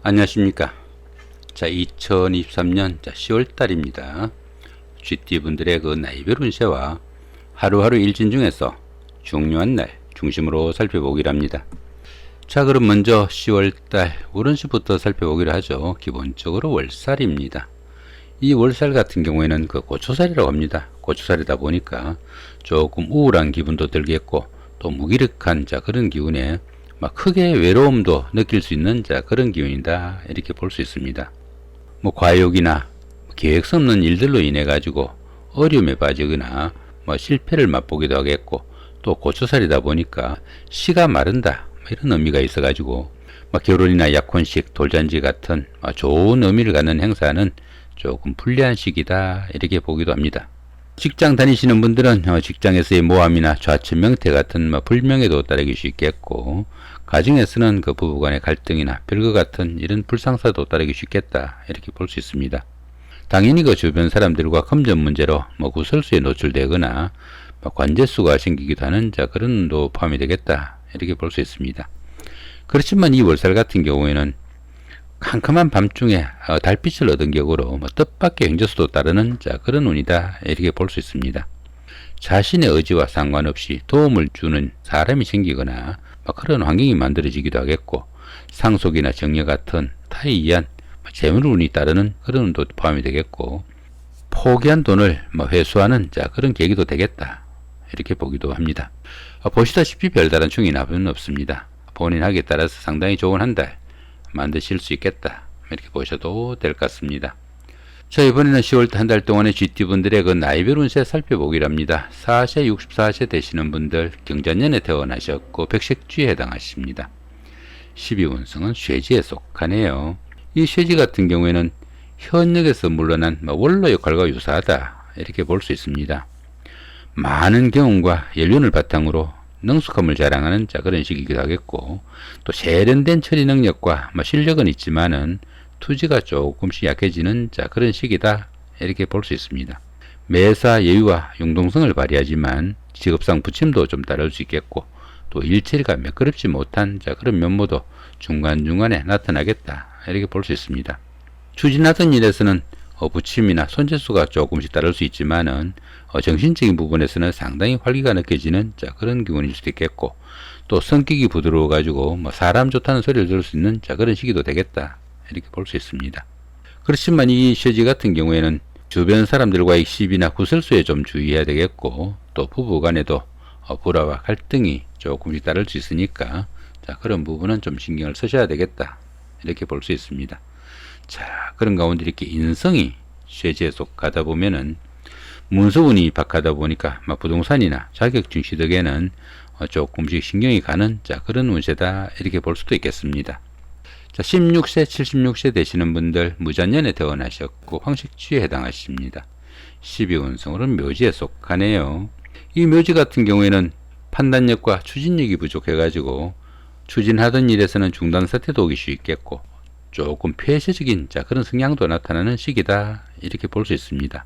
안녕하십니까. 자, 2023년 10월달입니다. GT분들의 그 나이별 운세와 하루하루 일진 중에서 중요한 날 중심으로 살펴보기로 합니다. 자, 그럼 먼저 10월달 월운세부터 살펴보기로 하죠. 기본적으로 월살입니다. 이 월살 같은 경우에는 그 고초살이라고 합니다. 고초살이다 보니까 조금 우울한 기분도 들겠고 또 무기력한 그런 기운에 막 크게 외로움도 느낄 수 있는 그런 기운이다, 이렇게 볼 수 있습니다. 뭐 과욕이나 계획 없는 일들로 인해 가지고 어려움에 빠지거나 실패를 맛보기도 하겠고, 또 고초살이다 보니까 씨가 마른다 이런 의미가 있어 가지고 결혼이나 약혼식, 돌잔치 같은 좋은 의미를 갖는 행사는 조금 불리한 시기다, 이렇게 보기도 합니다. 직장 다니시는 분들은 직장에서의 모함이나 좌천 명태 같은 불명예도 따르기 수 있겠고, 가정에서는 그 부부간의 갈등이나 별거 같은 이런 불상사도 따르기 쉽겠다, 이렇게 볼 수 있습니다. 당연히 그 주변 사람들과 금전 문제로 구설수에 노출되거나 관제수가 생기기도 하는 그런 운도 포함이 되겠다, 이렇게 볼 수 있습니다. 그렇지만 이 월살 같은 경우에는 캄캄한 밤중에 달빛을 얻은 격으로 뜻밖의 행저수도 따르는 그런 운이다, 이렇게 볼 수 있습니다. 자신의 의지와 상관없이 도움을 주는 사람이 생기거나 그런 환경이 만들어지기도 하겠고, 상속이나 정려 같은 타에 의한 재물운이 따르는 그런 운도 포함이 되겠고, 포기한 돈을 회수하는 그런 계기도 되겠다, 이렇게 보기도 합니다. 보시다시피 별다른 충이 나쁜 없습니다. 본인 하기에 따라서 상당히 좋은 한 달 만드실 수 있겠다, 이렇게 보셔도 될 것 같습니다. 자, 이번에는 10월달 한 달 동안의 GT분들의 그 나이별 운세 살펴보기로 합니다. 4세, 64세 되시는 분들, 경자년에 태어나셨고 백색쥐에 해당하십니다. 12운성은 쇠지에 속하네요. 이 쇠지 같은 경우에는 현역에서 물러난 원로 역할과 유사하다, 이렇게 볼 수 있습니다. 많은 경험과 연륜을 바탕으로 능숙함을 자랑하는 그런 시기이기도 하겠고, 또 세련된 처리 능력과 실력은 있지만은 투지가 조금씩 약해지는 그런 시기다, 이렇게 볼 수 있습니다. 매사 예의와 융통성을 발휘하지만 직업상 부침도 좀 따를 수 있겠고, 또 일처리가 매끄럽지 못한 그런 면모도 중간중간에 나타나겠다, 이렇게 볼 수 있습니다. 추진하던 일에서는 부침이나 손재수가 조금씩 따를 수 있지만은 정신적인 부분에서는 상당히 활기가 느껴지는 그런 기운일 수도 있겠고, 또 성격이 부드러워 가지고 사람 좋다는 소리를 들을 수 있는 그런 시기도 되겠다, 이렇게 볼 수 있습니다. 그렇지만 이 쇠지 같은 경우에는 주변 사람들과의 시비나 구설수에 좀 주의해야 되겠고, 또 부부간에도 불화와 갈등이 조금씩 따를 수 있으니까 그런 부분은 좀 신경을 쓰셔야 되겠다, 이렇게 볼 수 있습니다. 자, 그런 가운데 이렇게 인성이 쇠지에 속하다 보면은 문서운이 박하다 보니까 부동산이나 자격증 취득에는 조금씩 신경이 가는 그런 운세다, 이렇게 볼 수도 있겠습니다. 자, 16세, 76세 되시는 분들, 무잔년에 태어나셨고 황식쥐에 해당하십니다. 12운성으로는 묘지에 속하네요. 이 묘지 같은 경우에는 판단력과 추진력이 부족해가지고 추진하던 일에서는 중단 사태도 오기 쉽겠고, 조금 폐쇄적인 그런 성향도 나타나는 시기다, 이렇게 볼 수 있습니다.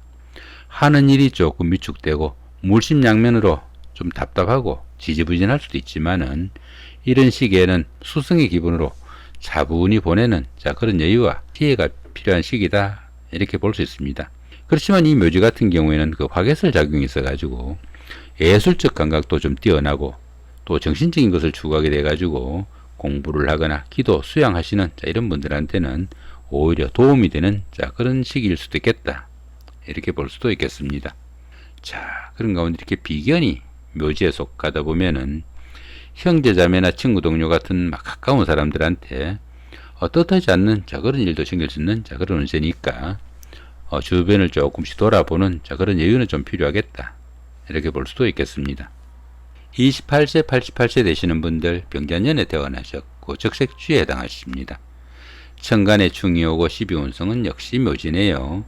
하는 일이 조금 위축되고 물심양면으로 좀 답답하고 지지부진할 수도 있지만은, 이런 시기에는 수성의 기분으로 차분히 보내는 그런 여유와 지혜가 필요한 시기다, 이렇게 볼 수 있습니다. 그렇지만 이 묘지 같은 경우에는 그 화개설 작용이 있어 가지고 예술적 감각도 좀 뛰어나고, 또 정신적인 것을 추구하게 돼 가지고 공부를 하거나 기도, 수양하시는 이런 분들한테는 오히려 도움이 되는 그런 시기일 수도 있겠다, 이렇게 볼 수도 있겠습니다. 자, 그런 가운데 이렇게 비견이 묘지에 속하다 보면은 형제자매나 친구 동료 같은 가까운 사람들한테 뜻하지 않는 그런 일도 생길 수 있는 그런 운세니까 주변을 조금씩 돌아보는 그런 여유는 좀 필요하겠다, 이렇게 볼 수도 있겠습니다. 28세, 88세 되시는 분들, 병자년에 태어나셨고 적색쥐에 해당하십니다. 천간의 충이 오고 12운성은 역시 묘지네요.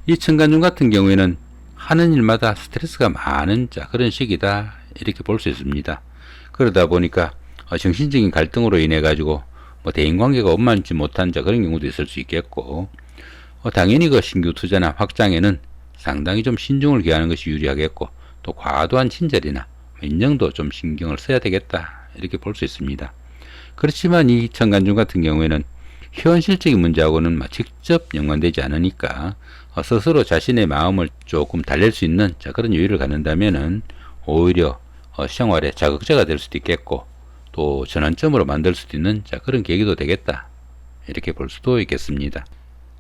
이 천간중 같은 경우에는 하는 일마다 스트레스가 많은 그런 시기다, 이렇게 볼 수 있습니다. 그러다 보니까 정신적인 갈등으로 인해 가지고 대인관계가 원만치 못한 그런 경우도 있을 수 있겠고, 당연히 그 신규 투자나 확장에는 상당히 좀 신중을 기하는 것이 유리하겠고, 또 과도한 친절이나 인정도 좀 신경을 써야 되겠다, 이렇게 볼 수 있습니다. 그렇지만 이 천간중 같은 경우에는 현실적인 문제하고는 직접 연관되지 않으니까 스스로 자신의 마음을 조금 달랠 수 있는 그런 여유를 갖는다면은 오히려 생활에 자극제가 될 수도 있겠고 또 전환점으로 만들 수도 있는 그런 계기도 되겠다, 이렇게 볼 수도 있겠습니다.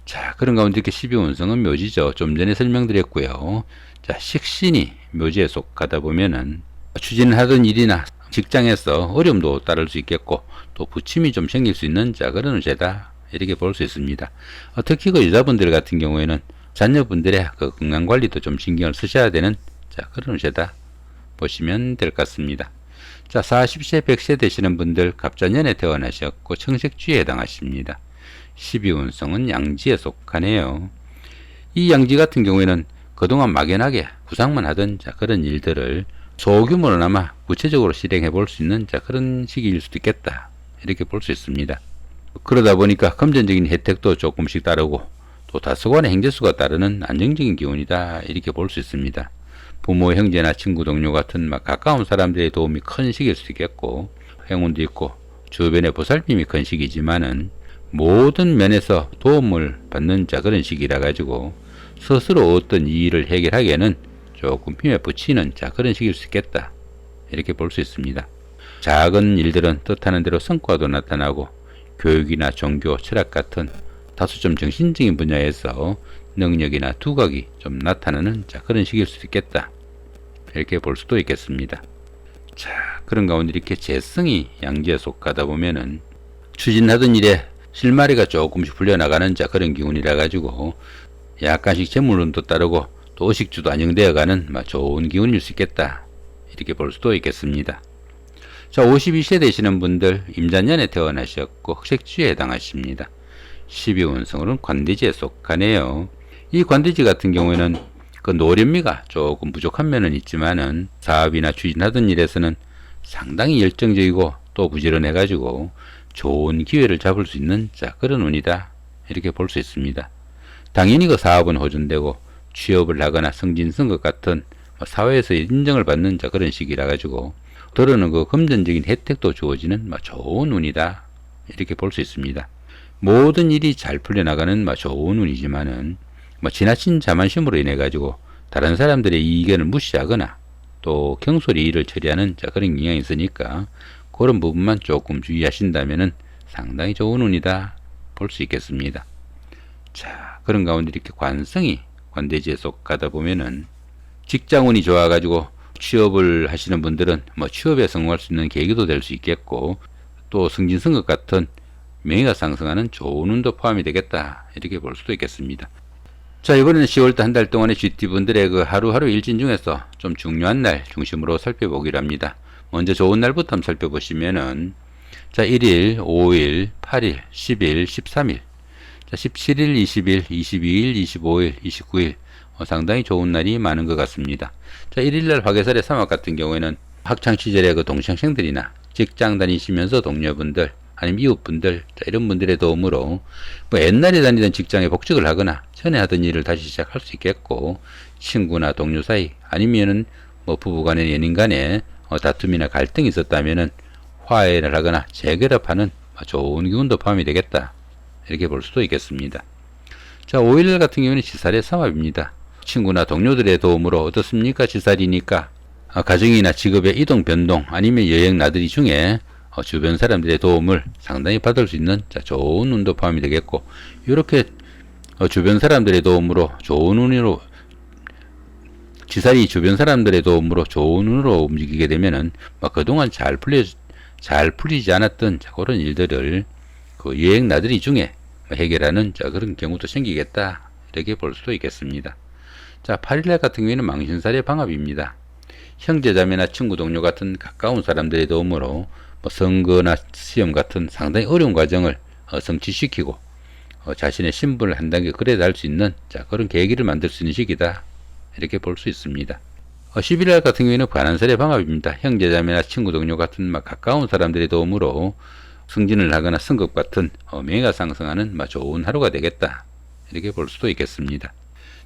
자, 그런 가운데 이렇게 12운성은 묘지죠. 좀 전에 설명드렸고요. 자, 식신이 묘지에 속하다 보면은 추진하던 일이나 직장에서 어려움도 따를 수 있겠고 또 부침이 좀 생길 수 있는 그런 운세다, 이렇게 볼 수 있습니다. 특히 그 여자분들 같은 경우에는 자녀분들의 그 건강관리도 좀 신경을 쓰셔야 되는 그런 운세다 보시면 될 것 같습니다. 자, 40세 100세 되시는 분들 갑자년에 태어나셨고 청색주에 해당하십니다. 12운성은 양지에 속하네요. 이 양지 같은 경우에는 그동안 막연하게 구상만 하던 그런 일들을 소규모로나마 구체적으로 실행해 볼 수 있는 그런 시기일 수도 있겠다, 이렇게 볼 수 있습니다. 그러다 보니까 금전적인 혜택도 조금씩 따르고 또 다소간의 행재수가 따르는 안정적인 기운이다, 이렇게 볼 수 있습니다. 부모, 형제나 친구, 동료 같은 가까운 사람들의 도움이 큰 시기일 수도 있겠고 행운도 있고 주변의 보살핌이 큰 시기지만은 모든 면에서 도움을 받는 그런 시기라 가지고 스스로 어떤 일을 해결하기에는 조금 힘에 부치는 그런 시기일 수 있겠다, 이렇게 볼 수 있습니다. 작은 일들은 뜻하는 대로 성과도 나타나고 교육이나 종교, 철학 같은 다소 좀 정신적인 분야에서 능력이나 두각이 좀 나타나는 그런 시기일 수도 있겠다, 이렇게 볼 수도 있겠습니다. 자, 그런 가운데 이렇게 재성이 양지에 속하다 보면은 추진하던 일에 실마리가 조금씩 풀려나가는 그런 기운이라 가지고 약간씩 재물운도 따르고 또 의식주도 안정되어 가는 좋은 기운일 수 있겠다, 이렇게 볼 수도 있겠습니다. 자, 52세 되시는 분들 임자년에 태어나셨고 흑색주에 해당하십니다. 12운성으로는 관대지에 속하네요. 이 관대지 같은 경우에는 그 노련미가 조금 부족한 면은 있지만은 사업이나 추진하던 일에서는 상당히 열정적이고 또 부지런해 가지고 좋은 기회를 잡을 수 있는 그런 운이다, 이렇게 볼 수 있습니다. 당연히 그 사업은 호전되고 취업을 하거나 승진승급 같은 사회에서 인정을 받는 그런 시기라 가지고 더러는 그 금전적인 혜택도 주어지는 좋은 운이다, 이렇게 볼 수 있습니다. 모든 일이 잘 풀려나가는 좋은 운이지만은 지나친 자만심으로 인해 가지고 다른 사람들의 의견을 무시하거나 또 경솔히 일을 처리하는 그런 경향이 있으니까 그런 부분만 조금 주의하신다면은 상당히 좋은 운이다 볼 수 있겠습니다. 자, 그런 가운데 이렇게 관성이 관대지에 속하다 보면은 직장운이 좋아가지고 취업을 하시는 분들은 취업에 성공할 수 있는 계기도 될 수 있겠고 또 승진승급 같은 명예가 상승하는 좋은 운도 포함이 되겠다, 이렇게 볼 수도 있겠습니다. 자, 이번에는 10월달 한 달 동안의 GT분들의 그 하루하루 일진 중에서 좀 중요한 날 중심으로 살펴보기로 합니다. 먼저 좋은 날부터 한번 살펴보시면은 자, 1일, 5일, 8일, 10일, 13일, 자, 17일, 20일, 22일, 25일, 29일 상당히 좋은 날이 많은 것 같습니다. 자, 1일날 화개살의 사막 같은 경우에는 학창시절의 그 동창생들이나 직장 다니시면서 동료분들 아니면 이웃분들 이런 분들의 도움으로 옛날에 다니던 직장에 복직을 하거나 전에 하던 일을 다시 시작할 수 있겠고 친구나 동료 사이 아니면은 부부간의 연인간에 다툼이나 갈등이 있었다면은 화해를 하거나 재결합하는 좋은 기운도 포함이 되겠다, 이렇게 볼 수도 있겠습니다. 자, 5일 같은 경우는 지살의 삼합입니다. 친구나 동료들의 도움으로 어떻습니까? 지살이니까 가정이나 직업의 이동 변동 아니면 여행 나들이 중에 주변 사람들의 도움을 상당히 받을 수 있는 좋은 운도 포함이 되겠고 이렇게 주변 사람들의 도움으로 좋은 운으로 지살이 주변 사람들의 도움으로 좋은 운으로 움직이게 되면은 그동안 잘 풀리지 않았던 그런 일들을 그 여행 나들이 중에 해결하는 그런 경우도 생기겠다, 이렇게 볼 수도 있겠습니다. 자, 8일날 같은 경우에는 망신살의 방합입니다. 형제자매나 친구 동료 같은 가까운 사람들의 도움으로 선거나 시험 같은 상당히 어려운 과정을 성취시키고 자신의 신분을 한 단계 끌어날 수 있는 그런 계기를 만들 수 있는 시기다, 이렇게 볼 수 있습니다. 11일 같은 경우에는 관한살의 방합입니다. 형제자매나 친구 동료 같은 가까운 사람들의 도움으로 승진을 하거나 승급 같은 명예가 상승하는 좋은 하루가 되겠다, 이렇게 볼 수도 있겠습니다.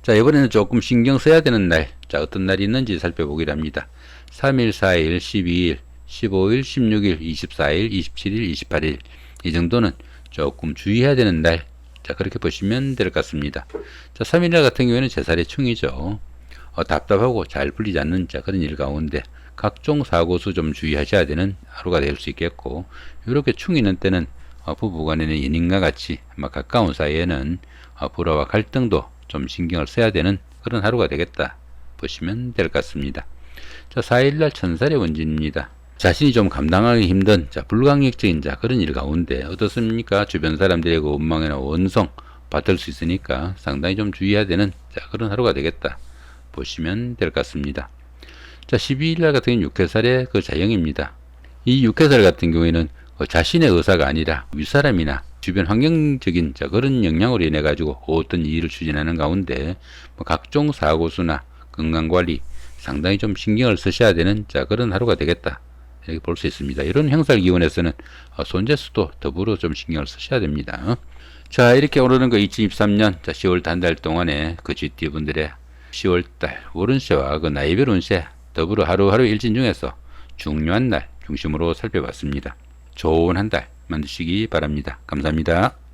자, 이번에는 조금 신경 써야 되는 날, 자, 어떤 날이 있는지 살펴보기로 합니다. 3일, 4일, 12일, 15일, 16일, 24일, 27일, 28일 이 정도는 조금 주의해야 되는 날. 자, 그렇게 보시면 될 것 같습니다. 자, 3일날 같은 경우에는 제살의 충이죠. 답답하고 잘 풀리지 않는 자, 그런 일 가운데 각종 사고수 좀 주의하셔야 되는 하루가 될 수 있겠고, 이렇게 충이 있는 때는 부부간에는 연인과 같이 가까운 사이에는 불화와 갈등도 좀 신경을 써야 되는 그런 하루가 되겠다 보시면 될 것 같습니다. 자, 4일날 천살의 원진입니다. 자신이 좀 감당하기 힘든 불강력적인 그런 일 가운데 어떻습니까? 주변 사람들의 그 원망이나 원성 받을 수 있으니까 상당히 좀 주의해야 되는 그런 하루가 되겠다 보시면 될 것 같습니다. 자, 12일날 같은 경우는 육해살의 그 자영입니다. 이 육해살 같은 경우에는 자신의 의사가 아니라 윗사람이나 주변 환경적인 그런 영향으로 인해 가지고 어떤 일을 추진하는 가운데 각종 사고수나 건강관리 상당히 좀 신경을 쓰셔야 되는 그런 하루가 되겠다 이렇게 볼 수 있습니다. 이런 형살 기운에서는 손재수도 더불어 좀 신경을 쓰셔야 됩니다. 자, 이렇게 오늘은 그 2023년 10월 한 달 동안에 그 GT 분들의 10월달 월운세와 그 나이별 운세 더불어 하루하루 일진 중에서 중요한 날 중심으로 살펴봤습니다. 좋은 한 달 만드시기 바랍니다. 감사합니다.